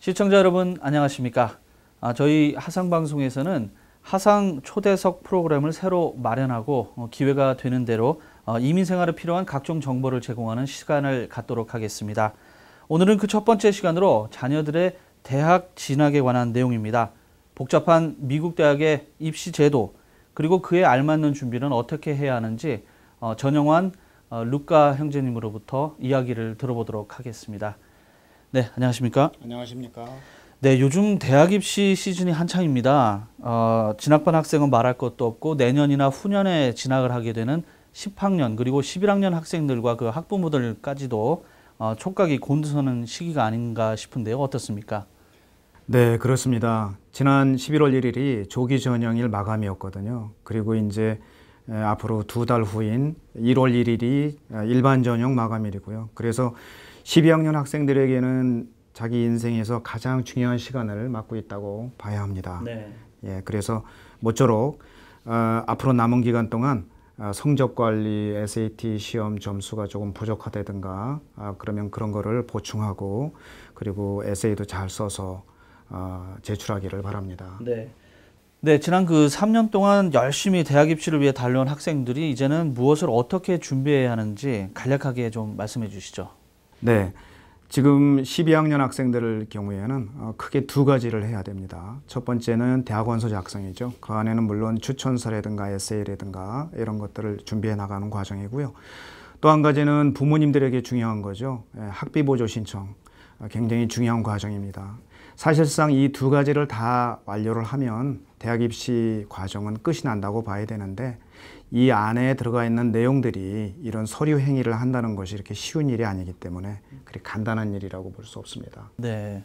시청자 여러분 안녕하십니까? 저희 하상방송에서는 하상 초대석 프로그램을 새로 마련하고 기회가 되는 대로 이민생활에 필요한 각종 정보를 제공하는 시간을 갖도록 하겠습니다. 오늘은 그 첫 번째 시간으로 자녀들의 대학 진학에 관한 내용입니다. 복잡한 미국 대학의 입시 제도 그리고 그에 알맞는 준비는 어떻게 해야 하는지 전영환 루카 형제님으로부터 이야기를 들어보도록 하겠습니다. 네, 안녕하십니까? 안녕하십니까? 네, 요즘 대학 입시 시즌이 한창입니다. 진학반 학생은 말할 것도 없고 내년이나 후년에 진학을 하게 되는 10학년 그리고 11학년 학생들과 그 학부모들까지도 촉각이 곤두서는 시기가 아닌가 싶은데요. 어떻습니까? 네, 그렇습니다. 지난 11월 1일이 조기 전형일 마감이었거든요. 그리고 이제 앞으로 2달 후인 1월 1일이 일반 전형 마감일이고요. 그래서 12학년 학생들에게는 자기 인생에서 가장 중요한 시간을 맞고 있다고 봐야 합니다. 네. 예, 그래서 모쪼록 앞으로 남은 기간 동안 성적 관리, SAT 시험 점수가 조금 부족하다든가 그러면 그런 거를 보충하고 그리고 에세이도 잘 써서 제출하기를 바랍니다. 네. 네, 지난 그 3년 동안 열심히 대학 입시를 위해 달려온 학생들이 이제는 무엇을 어떻게 준비해야 하는지 간략하게 좀 말씀해 주시죠. 네, 지금 12학년 학생들 경우에는 크게 두 가지를 해야 됩니다. 첫 번째는 대학원서 작성이죠. 그 안에는 물론 추천서라든가 에세이라든가 이런 것들을 준비해 나가는 과정이고요. 또 한 가지는 부모님들에게 중요한 거죠. 학비 보조 신청, 굉장히 중요한 과정입니다. 사실상 이 두 가지를 다 완료를 하면 대학 입시 과정은 끝이 난다고 봐야 되는데 이 안에 들어가 있는 내용들이 이런 서류 행위를 한다는 것이 이렇게 쉬운 일이 아니기 때문에 그리 간단한 일이라고 볼 수 없습니다. 네.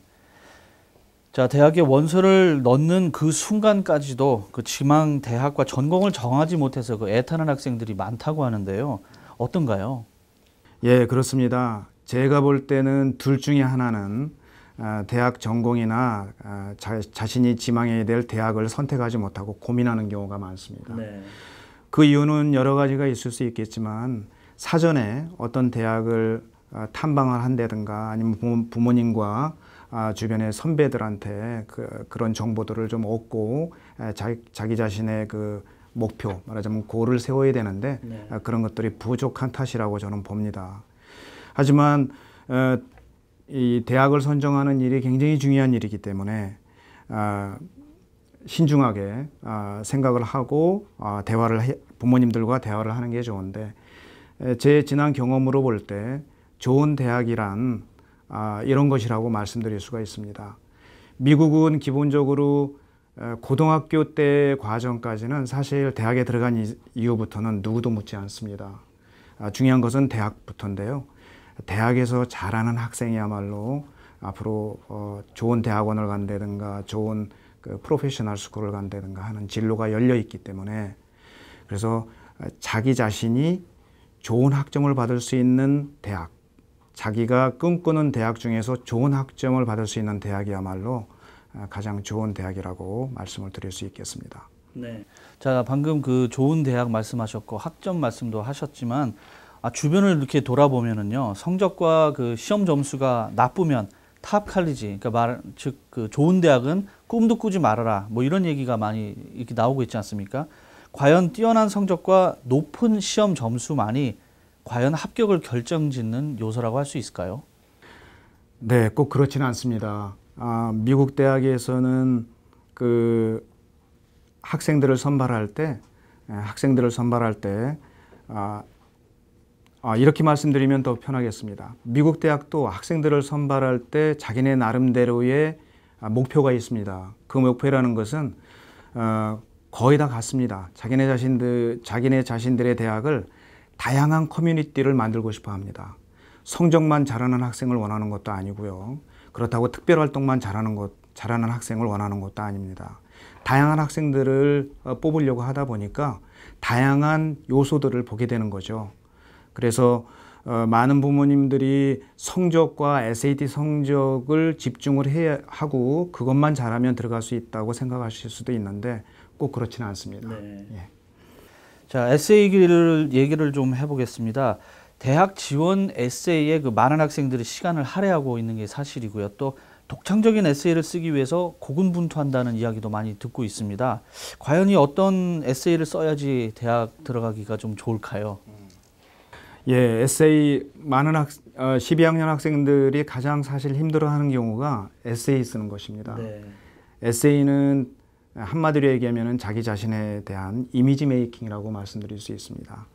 자, 대학에 원서를 넣는 그 순간까지도 그 지망 대학과 전공을 정하지 못해서 그 애타는 학생들이 많다고 하는데요. 어떤가요? 예, 그렇습니다. 제가 볼 때는 둘 중에 하나는 대학 전공이나 자신이 지망해야 될 대학을 선택하지 못하고 고민하는 경우가 많습니다. 네. 그 이유는 여러 가지가 있을 수 있겠지만 사전에 어떤 대학을 탐방을 한다든가 아니면 부모님과 주변의 선배들한테 그런 정보들을 좀 얻고 자기 자신의 그 목표, 말하자면 고를 세워야 되는데 네. 그런 것들이 부족한 탓이라고 저는 봅니다. 하지만 이 대학을 선정하는 일이 굉장히 중요한 일이기 때문에 신중하게 생각을 하고 부모님들과 대화를 하는 게 좋은데 제 지난 경험으로 볼 때 좋은 대학이란 이런 것이라고 말씀드릴 수가 있습니다. 미국은 기본적으로 고등학교 때 과정까지는 사실 대학에 들어간 이후부터는 누구도 묻지 않습니다. 중요한 것은 대학부터인데요. 대학에서 잘하는 학생이야말로 앞으로 좋은 대학원을 간다든가 좋은 그 프로페셔널 스쿨을 간다든가 하는 진로가 열려 있기 때문에 그래서 자기 자신이 좋은 학점을 받을 수 있는 대학, 자기가 꿈꾸는 대학 중에서 좋은 학점을 받을 수 있는 대학이야말로 가장 좋은 대학이라고 말씀을 드릴 수 있겠습니다. 네. 자, 방금 그 좋은 대학 말씀하셨고 학점 말씀도 하셨지만 주변을 이렇게 돌아보면은요, 성적과 그 시험 점수가 나쁘면 탑 칼리지, 그러니까 즉 그 좋은 대학은 꿈도 꾸지 말아라, 뭐 이런 얘기가 많이 이렇게 나오고 있지 않습니까? 과연 뛰어난 성적과 높은 시험 점수만이 과연 합격을 결정짓는 요소라고 할 수 있을까요? 네, 꼭 그렇지는 않습니다. 미국 대학에서는 그 학생들을 선발할 때 이렇게 말씀드리면 더 편하겠습니다. 미국 대학도 학생들을 선발할 때 자기네 나름대로의 목표가 있습니다. 그 목표라는 것은 거의 다 같습니다. 자기네 자신들의 대학을 다양한 커뮤니티를 만들고 싶어 합니다. 성적만 잘하는 학생을 원하는 것도 아니고요. 그렇다고 특별 활동만 잘하는 학생을 원하는 것도 아닙니다. 다양한 학생들을 뽑으려고 하다 보니까 다양한 요소들을 보게 되는 거죠. 그래서 많은 부모님들이 성적과 SAT 성적을 집중을 해야 하고 그것만 잘하면 들어갈 수 있다고 생각하실 수도 있는데 꼭 그렇지는 않습니다. 네. 예. 자, 에세이를 얘기를 좀 해보겠습니다. 대학 지원 에세이에 그 많은 학생들이 시간을 할애하고 있는 게 사실이고요. 또 독창적인 에세이를 쓰기 위해서 고군분투한다는 이야기도 많이 듣고 있습니다. 과연 이 어떤 에세이를 써야지 대학 들어가기가 좀 좋을까요? 예, 에세이 많은 12학년 학생들이 가장 사실 힘들어하는 경우가 에세이 쓰는 것입니다. 네. 에세이는 한마디로 얘기하면 자기 자신에 대한 이미지 메이킹이라고 말씀드릴 수 있습니다.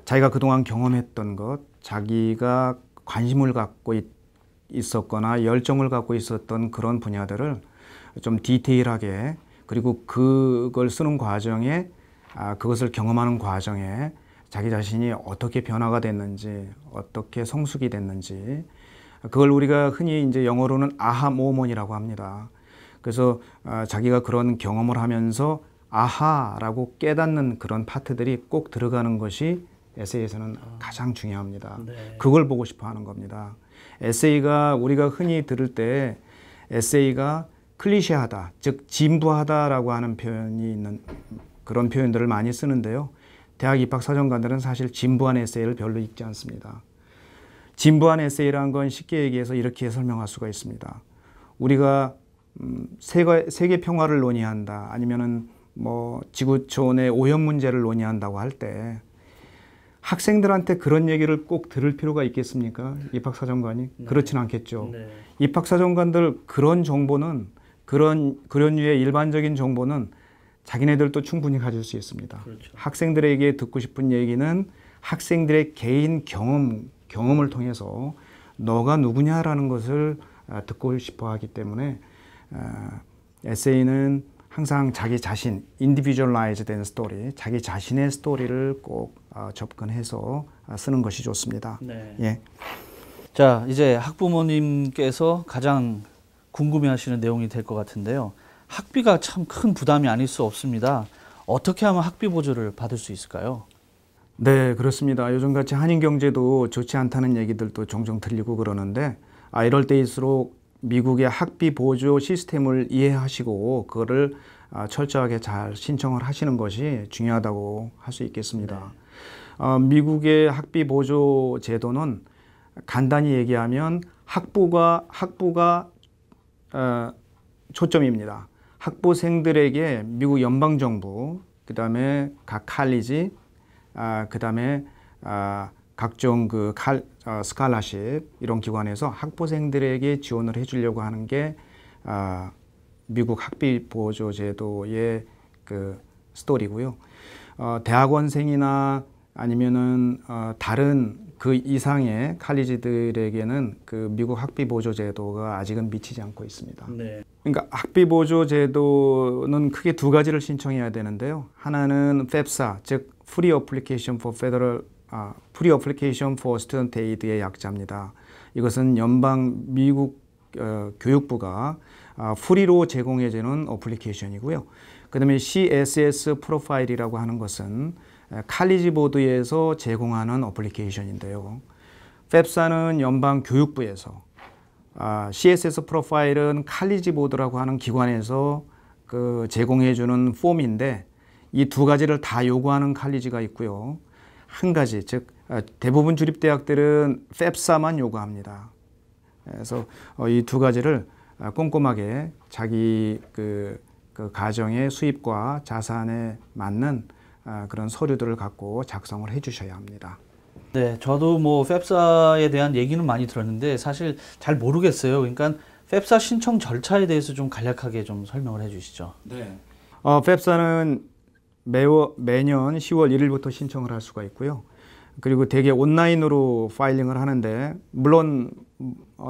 자기가 그동안 경험했던 것, 자기가 관심을 갖고 있었거나 열정을 갖고 있었던 그런 분야들을 좀 디테일하게, 그리고 그걸 쓰는 과정에 그것을 경험하는 과정에 자기 자신이 어떻게 변화가 됐는지, 어떻게 성숙이 됐는지, 그걸 우리가 흔히 이제 영어로는 아하 모먼이라고 합니다. 그래서 자기가 그런 경험을 하면서 아하라고 깨닫는 그런 파트들이 꼭 들어가는 것이 에세이에서는 가장 중요합니다. 네. 그걸 보고 싶어 하는 겁니다. 에세이가 우리가 흔히 들을 때 에세이가 클리셰하다, 즉 진부하다라고 하는 표현이 있는 그런 표현들을 많이 쓰는데요. 대학 입학 사정관들은 사실 진부한 에세이를 별로 읽지 않습니다. 진부한 에세이라는 건 쉽게 얘기해서 이렇게 설명할 수가 있습니다. 우리가 세계 평화를 논의한다, 아니면은 뭐 지구촌의 오염 문제를 논의한다고 할 때 학생들한테 그런 얘기를 꼭 들을 필요가 있겠습니까? 입학사정관이? 네. 그렇진 않겠죠. 네. 입학사정관들 그런 정보는, 그런 류의 일반적인 정보는 자기네들도 충분히 가질 수 있습니다. 그렇죠. 학생들에게 듣고 싶은 얘기는 학생들의 개인 경험을 통해서 너가 누구냐라는 것을 듣고 싶어 하기 때문에 에세이는 항상 자기 자신, 인디비주얼라이즈 된 스토리, 자기 자신의 스토리를 꼭 접근해서 쓰는 것이 좋습니다. 네. 예. 자, 이제 학부모님께서 가장 궁금해하시는 내용이 될 것 같은데요. 학비가 참 큰 부담이 아닐 수 없습니다. 어떻게 하면 학비 보조를 받을 수 있을까요? 네, 그렇습니다. 요즘같이 한인경제도 좋지 않다는 얘기들도 종종 들리고 그러는데 이럴 때일수록 미국의 학비 보조 시스템을 이해하시고 그거를 철저하게 잘 신청을 하시는 것이 중요하다고 할 수 있겠습니다. 미국의 학비 보조 제도는 간단히 얘기하면 학부가 초점입니다. 학부생들에게 미국 연방정부, 그 다음에 각 칼리지, 그 다음에 각종 스칼라십 이런 기관에서 학부생들에게 지원을 해주려고 하는 게 미국 학비 보조 제도의 그 스토리고요. 대학원생이나 아니면은 다른 그 이상의 칼리지들에게는 그 미국 학비 보조 제도가 아직은 미치지 않고 있습니다. 네. 그러니까 학비 보조 제도는 크게 두 가지를 신청해야 되는데요. 하나는 FAFSA, 즉 Free Application for Federal Free Application for Student Aid의 약자입니다. 이것은 미국 교육부가 프리로 제공해주는 어플리케이션이고요. 그 다음에 CSS 프로파일이라고 하는 것은 칼리지 보드에서 제공하는 어플리케이션인데요. FAFSA는 연방 교육부에서, CSS 프로파일은 칼리지 보드라고 하는 기관에서 제공해주는 폼인데 이 두 가지를 다 요구하는 칼리지가 있고요. 한 가지, 즉 대부분 주립대학들은 FAFSA만 요구합니다. 그래서 이 두 가지를 꼼꼼하게 자기 그 가정의 수입과 자산에 맞는 그런 서류들을 갖고 작성을 해 주셔야 합니다. 네, 저도 뭐 FAFSA에 대한 얘기는 많이 들었는데 사실 잘 모르겠어요. 그러니까 FAFSA 신청 절차에 대해서 좀 간략하게 좀 설명을 해 주시죠. 네. FAFSA는 매년 10월 1일부터 신청을 할 수가 있고요. 그리고 대개 온라인으로 파일링을 하는데 물론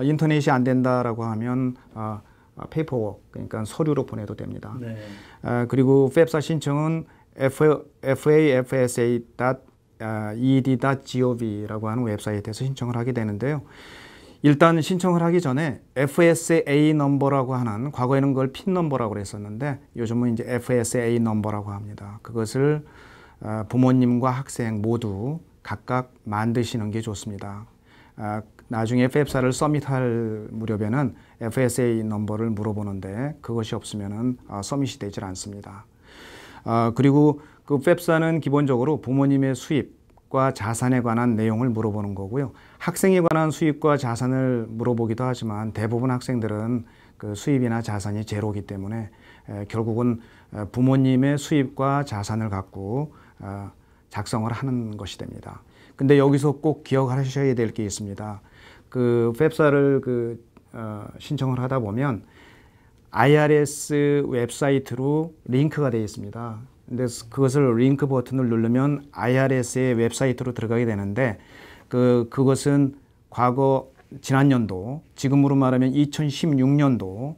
인터넷이 안 된다라고 하면 페이퍼워크, 그러니까 서류로 보내도 됩니다. 네. 그리고 FAFSA 신청은 fafsa.ed.gov라고 하는 웹사이트에서 신청을 하게 되는데요. 일단 신청을 하기 전에 FSA 넘버라고 하는, 과거에는 그걸 핀 넘버라고 그랬었는데 요즘은 이제 FSA 넘버라고 합니다. 그것을 부모님과 학생 모두 각각 만드시는 게 좋습니다. 나중에 FAFSA를 서밋할 무렵에는 FSA 넘버를 물어보는데 그것이 없으면은 서밋이 되질 않습니다. 그리고 그 FAFSA는 기본적으로 부모님의 수입과 자산에 관한 내용을 물어보는 거고요. 학생에 관한 수입과 자산을 물어보기도 하지만 대부분 학생들은 그 수입이나 자산이 제로이기 때문에 결국은 부모님의 수입과 자산을 갖고 작성을 하는 것이 됩니다. 근데 여기서 꼭 기억하셔야 될 게 있습니다. 그 팹사를 신청을 하다 보면 IRS 웹사이트로 링크가 되어 있습니다. 근데 그것을 링크 버튼을 누르면 IRS의 웹사이트로 들어가게 되는데 그것은 과거 지난 연도, 지금으로 말하면 2016년도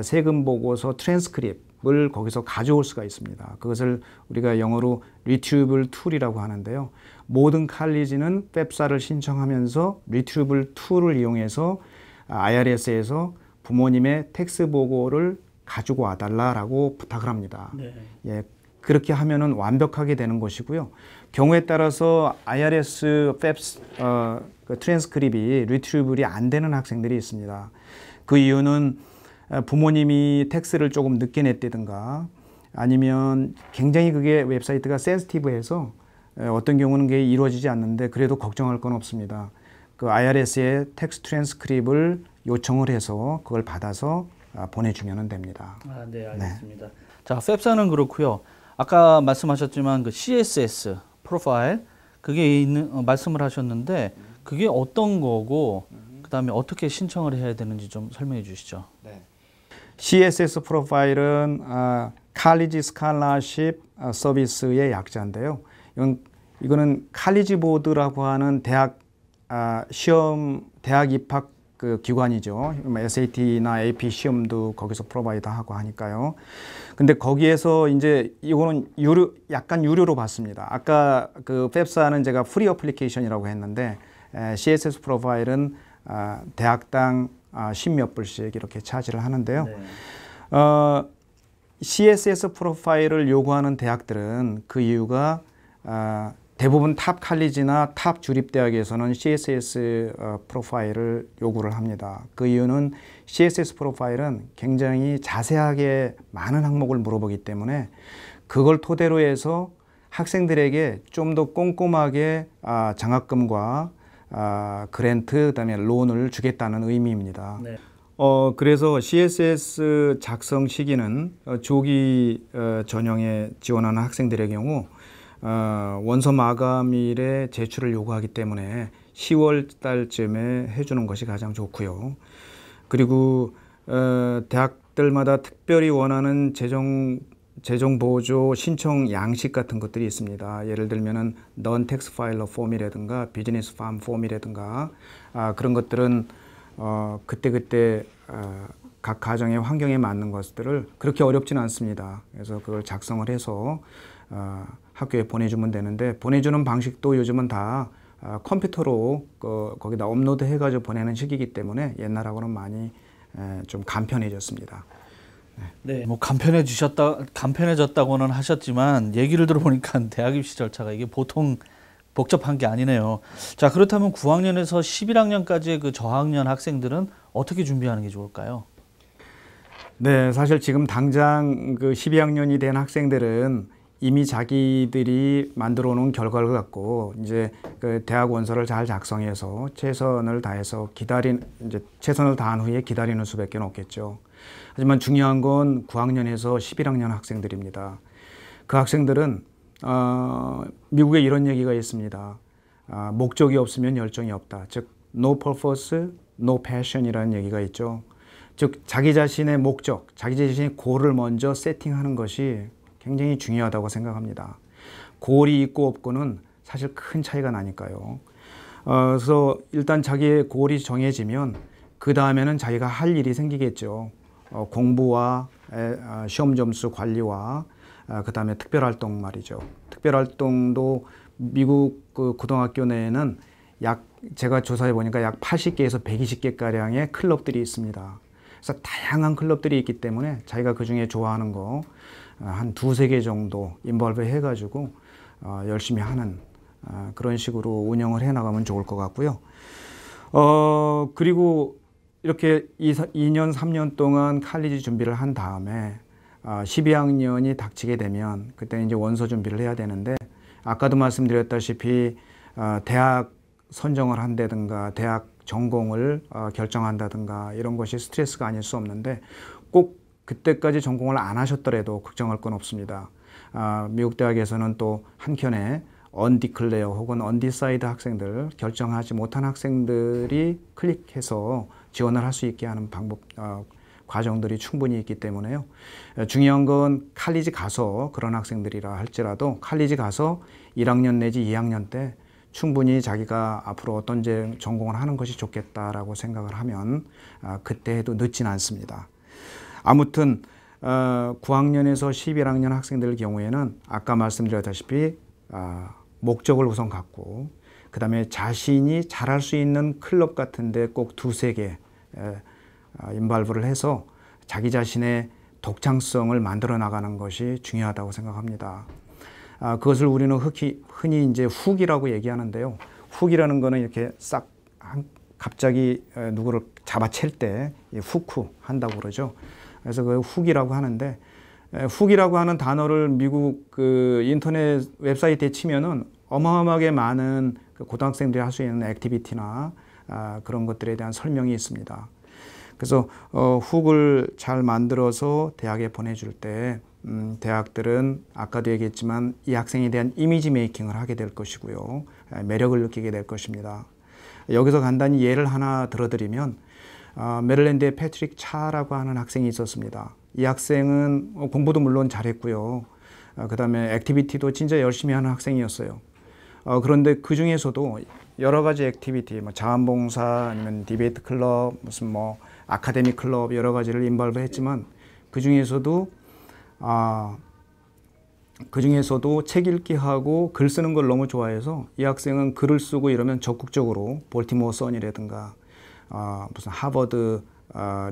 세금 보고서 트랜스크립을 거기서 가져올 수가 있습니다. 그것을 우리가 영어로 retrievable tool이라고 하는데요. 모든 칼리지는 팹사를 신청하면서 retrievable tool을 이용해서 IRS에서 부모님의 텍스 보고를 가지고 와달라라고 부탁을 합니다. 네. 예, 그렇게 하면은 완벽하게 되는 것이고요. 경우에 따라서 IRS 팹스 그 트랜스크립이 리트리블이 안 되는 학생들이 있습니다. 그 이유는 부모님이 텍스를 조금 늦게 냈다든가 아니면 굉장히 그게 웹사이트가 센시티브해서 어떤 경우는 그게 이루어지지 않는데 그래도 걱정할 건 없습니다. 그 IRS의 텍스트 트랜스크립을 요청을 해서 그걸 받아서 보내주면 됩니다. 네, 알겠습니다. 네. 자, 팹사는 그렇고요. 아까 말씀하셨지만 그 CSS 프로파일 그게 있는 말씀을 하셨는데 그게 어떤 거고 그다음에 어떻게 신청을 해야 되는지 좀 설명해 주시죠. 네. CSS 프로파일은 칼리지 스칼라십 서비스의 약자인데요. 이거는 칼리지 보드라고 하는 대학 시험 대학 입학 그 기관이죠. SAT나 AP 시험도 거기서 프로바이드하고 하니까요. 근데 거기에서 이제 이거는 약간 유료로 받습니다. 아까 그 팹사는 제가 프리 어플리케이션이라고 했는데 CSS 프로파일은 대학당 10몇 불씩 이렇게 차지를 하는데요. 네. CSS 프로파일을 요구하는 대학들은 그 이유가 대부분 탑 칼리지나 탑 주립대학에서는 CSS 프로파일을 요구를 합니다. 그 이유는 CSS 프로파일은 굉장히 자세하게 많은 항목을 물어보기 때문에 그걸 토대로 해서 학생들에게 좀 더 꼼꼼하게 장학금과 그랜트, 그다음에 론을 주겠다는 의미입니다. 네. 그래서 CSS 작성 시기는 조기 전형에 지원하는 학생들의 경우 원서 마감일에 제출을 요구하기 때문에 10월 달쯤에 해주는 것이 가장 좋고요. 그리고 대학들마다 특별히 원하는 재정 보조 신청 양식 같은 것들이 있습니다. 예를 들면은 non-tax filer 폼이라든가 비즈니스 팜 폼이라든가 그런 것들은 그때 각 가정의 환경에 맞는 것들을 그렇게 어렵지는 않습니다. 그래서 그걸 작성을 해서 학교에 보내주면 되는데 보내주는 방식도 요즘은 다 컴퓨터로 거기다 업로드 해가지고 보내는 시기이기 때문에 옛날하고는 많이 좀 간편해졌습니다. 네, 뭐 간편해졌다고는 하셨지만 얘기를 들어보니까 대학 입시 절차가 이게 보통 복잡한 게 아니네요. 자, 그렇다면 9학년에서 11학년까지의 그 저학년 학생들은 어떻게 준비하는 게 좋을까요? 네, 사실 지금 당장 그 12학년이 된 학생들은 이미 자기들이 만들어 놓은 결과를 갖고 이제 그 대학 원서를 잘 작성해서 최선을 다해서 이제 최선을 다한 후에 기다리는 수밖에 없겠죠. 하지만 중요한 건 9학년에서 11학년 학생들입니다. 그 학생들은 미국에 이런 얘기가 있습니다. 목적이 없으면 열정이 없다. 즉 no purpose, no passion이라는 얘기가 있죠. 즉 자기 자신의 목적, 자기 자신의 골을 먼저 세팅하는 것이 굉장히 중요하다고 생각합니다. 골이 있고 없고는 사실 큰 차이가 나니까요. 그래서 일단 자기의 골이 정해지면 그 다음에는 자기가 할 일이 생기겠죠. 공부와 시험 점수 관리와 그 다음에 특별활동 말이죠. 특별활동도 미국 그 고등학교 내에는 제가 조사해 보니까 약 80개에서 120개가량의 클럽들이 있습니다. 그래서 다양한 클럽들이 있기 때문에 자기가 그 중에 좋아하는 거 한 2-3개 정도 인볼브 해가지고 열심히 하는 그런 식으로 운영을 해나가면 좋을 것 같고요. 그리고 이렇게 2년, 3년 동안 칼리지 준비를 한 다음에 12학년이 닥치게 되면 그때 이제 원서 준비를 해야 되는데 아까도 말씀드렸다시피 대학 선정을 한다든가 대학 전공을 결정한다든가 이런 것이 스트레스가 아닐 수 없는데 꼭 그때까지 전공을 안 하셨더라도 걱정할 건 없습니다. 미국 대학에서는 또 한켠에 언디클레어 혹은 언디사이드 학생들, 결정하지 못한 학생들이 클릭해서 지원을 할 수 있게 하는 방법, 과정들이 충분히 있기 때문에요. 중요한 건 칼리지 가서 그런 학생들이라 할지라도 칼리지 가서 1학년 내지 2학년 때 충분히 자기가 앞으로 어떤 전공을 하는 것이 좋겠다라고 생각을 하면 그때 해도 늦진 않습니다. 아무튼 9학년에서 11학년 학생들 경우에는 아까 말씀드렸다시피 목적을 우선 갖고 그 다음에 자신이 잘할 수 있는 클럽 같은 데 꼭 두세 개 인발브를 해서 자기 자신의 독창성을 만들어 나가는 것이 중요하다고 생각합니다. 그것을 우리는 흔히 이제 훅이라고 얘기하는데요. 훅이라는 거는 이렇게 싹 갑자기 누구를 잡아챌 때 후쿠 한다고 그러죠. 그래서 그 훅이라고 하는데 훅이라고 하는 단어를 미국 그 인터넷 웹사이트에 치면은 어마어마하게 많은 그 고등학생들이 할 수 있는 액티비티나 그런 것들에 대한 설명이 있습니다. 그래서 훅을 잘 만들어서 대학에 보내줄 때 대학들은 아까도 얘기했지만 이 학생에 대한 이미지 메이킹을 하게 될 것이고요. 매력을 느끼게 될 것입니다. 여기서 간단히 예를 하나 들어드리면 메릴랜드의 패트릭 차라고 하는 학생이 있었습니다. 이 학생은 공부도 물론 잘했고요. 그 다음에 액티비티도 진짜 열심히 하는 학생이었어요. 그런데 그 중에서도 여러 가지 액티비티, 뭐 자원봉사 아니면 디베이트 클럽, 무슨 뭐 아카데미 클럽 여러 가지를 인발브 했지만 그 중에서도 책 읽기 하고 글 쓰는 걸 너무 좋아해서 이 학생은 글을 쓰고 이러면 적극적으로 볼티모어 선이라든가 무슨 하버드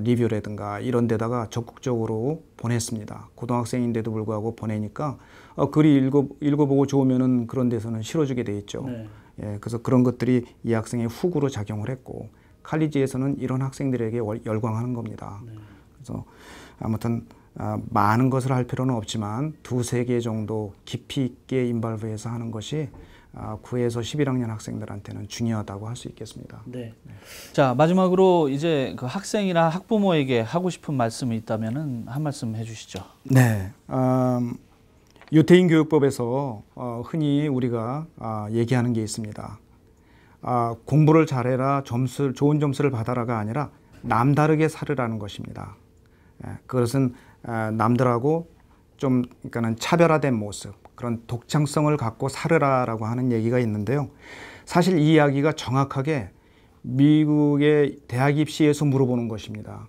리뷰라든가 이런 데다가 적극적으로 보냈습니다. 고등학생인데도 불구하고 보내니까 글이 읽어보고 좋으면은 그런 데서는 실어주게 돼 있죠. 네. 예, 그래서 그런 것들이 이 학생의 훅으로 작용을 했고 칼리지에서는 이런 학생들에게 열광하는 겁니다. 네. 그래서 아무튼 많은 것을 할 필요는 없지만 두세 개 정도 깊이 있게 인발브해서 하는 것이 9에서 11학년 학생들한테는 중요하다고 할 수 있겠습니다. 네. 네. 자, 마지막으로 이제 그 학생이나 학부모에게 하고 싶은 말씀이 있다면은 한 말씀 해주시죠. 네. 유태인 교육법에서 흔히 우리가 얘기하는 게 있습니다. 공부를 잘해라, 좋은 점수를 받아라가 아니라 남다르게 살으라는 것입니다. 그것은 남들하고 좀 그러니까는 차별화된 모습, 그런 독창성을 갖고 살으라라고 하는 얘기가 있는데요. 사실 이 이야기가 정확하게 미국의 대학 입시에서 물어보는 것입니다.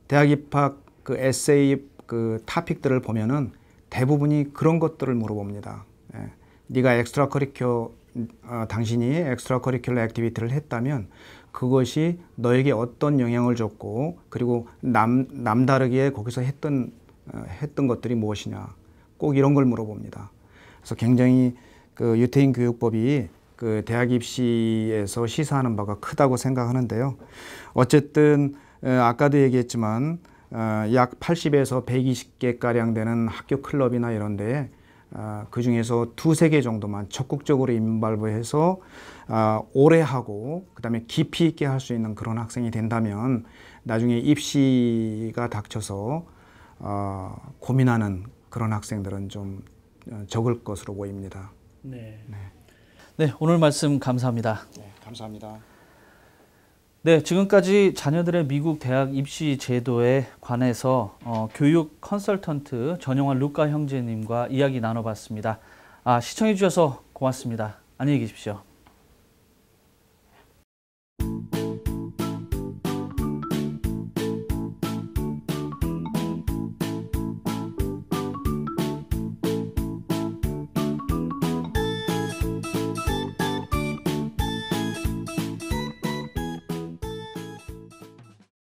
대학 입학 그 에세이 그 토픽들을 보면은 대부분이 그런 것들을 물어봅니다. 네가 당신이 엑스트라 커리큘러 액티비티를 했다면 그것이 너에게 어떤 영향을 줬고 그리고 남다르게 거기서 했던 것들이 무엇이냐. 꼭 이런 걸 물어봅니다. 그래서 굉장히 그 유태인 교육법이 그 대학 입시에서 시사하는 바가 크다고 생각하는데요. 어쨌든 아까도 얘기했지만 약 80에서 120개가량 되는 학교 클럽이나 이런 데에 그 중에서 두세 개 정도만 적극적으로 인발브해서 오래 하고 그 다음에 깊이 있게 할 수 있는 그런 학생이 된다면 나중에 입시가 닥쳐서 고민하는 그런 학생들은 좀 적을 것으로 보입니다. 네. 네. 네, 오늘 말씀 감사합니다. 네, 감사합니다. 네, 지금까지 자녀들의 미국 대학 입시 제도에 관해서 교육 컨설턴트 전용환 루카 형제님과 이야기 나눠봤습니다. 시청해 주셔서 고맙습니다. 안녕히 계십시오.